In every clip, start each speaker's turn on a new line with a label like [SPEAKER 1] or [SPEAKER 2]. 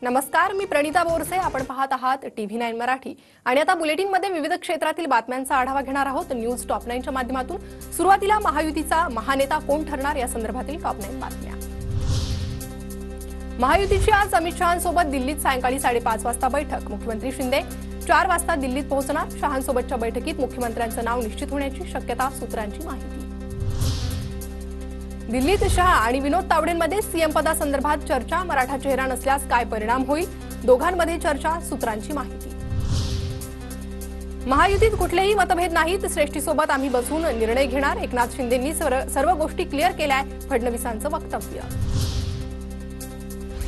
[SPEAKER 1] नमस्कार, मी प्रणिता बोरसे. आपण पाहत आहात TV9 मराठी आणि आता बुलेटिनमध्ये विविध क्षेत्रातील बातम्यांचा आढावा घेणार आहोत न्यूज टॉप 9 च्या माध्यमातून. सुरुवातीला महायुतीचा महानेता कोण ठरणार या संदर्भातील टॉप 9 बातम्या. महायुतीची आज अमित शहांसोबत दिल्लीत सायंकाळी 5:30 वाजता बैठक. मुख्यमंत्री शिंदे 4 वाजता दिल्लीत पोहोचणार. शहांसोबतच्या बैठकीत मुख्यमंत्र्यांचं नाव निश्चित होण्याची शक्यता, सूत्रांची माहिती. दिल्लीत शहा आणि विनोद तावडेंमध्ये सीएम पदासंदर्भात चर्चा. मराठा चेहरा नसल्यास काय परिणाम होईल, दोघांमध्ये चर्चा, सूत्रांची माहिती. महायुतीत कुठलेही मतभेद नाहीत. श्रेष्ठीसोबत आम्ही बसून निर्णय घेणार. एकनाथ शिंदेंनी सर्व गोष्टी क्लिअर केल्या, फडणवीसांचं वक्तव्य.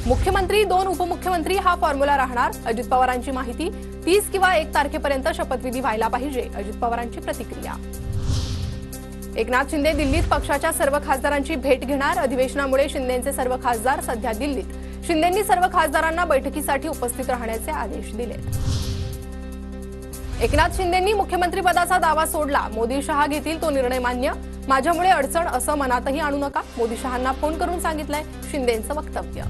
[SPEAKER 1] मुख्यमंत्री 2 उपमुख्यमंत्री हा फॉर्म्युला राहणार. अजित पवारांची माहिती. 30 किंवा 1 तारखेपर्यंत शपथविधी व्हायला पाहिजे, अजित पवारांची प्रतिक्रिया. एकनाथ शिंदे दिल्लीत पक्षाच्या सर्व खासदारांची भेट घेणार. अधिवेशनामुळे शिंदेंचे सर्व खासदार सध्या दिल्लीत. शिंदेंनी सर्व खासदारांना बैठकीसाठी उपस्थित राहण्याचे आदेश दिलेत. एकनाथ शिंदेंनी मुख्यमंत्रीपदाचा दावा सोडला. मोदी शहा घेतील तो निर्णय मान्य. माझ्यामुळे अडचण असं मनातही आणू नका, मोदी शहांना फोन करून सांगितलंय, शिंदेंचं वक्तव्य.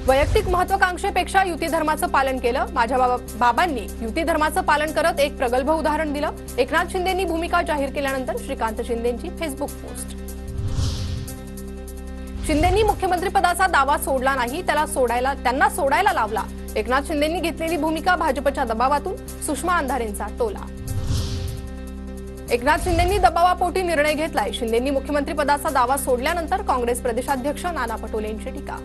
[SPEAKER 1] वैयक्तिक महत्वाकांक्षेपेक्षा युती धर्माचं पालन केलं. माझ्या बाबांनी युती धर्माचं पालन करत एक प्रगल्भ उदाहरण दिलं. एकनाथ शिंदेंनी भूमिका जाहीर केल्यानंतर श्रीकांत शिंदेंची फेसबुक पोस्ट. शिंदेंनी मुख्यमंत्रीपदाचा दावा सोडला नाही, त्यांना सोडायला लावला. एकनाथ शिंदेंनी घेतलेली भूमिका भाजपच्या दबावातून, सुषमा अंधारेंचा टोला. एकनाथ शिंदेंनी दबावापोटी निर्णय घेतलाय. शिंदेंनी मुख्यमंत्रीपदाचा दावा सोडल्यानंतर काँग्रेस प्रदेशाध्यक्ष नाना पटोले यांची टीका.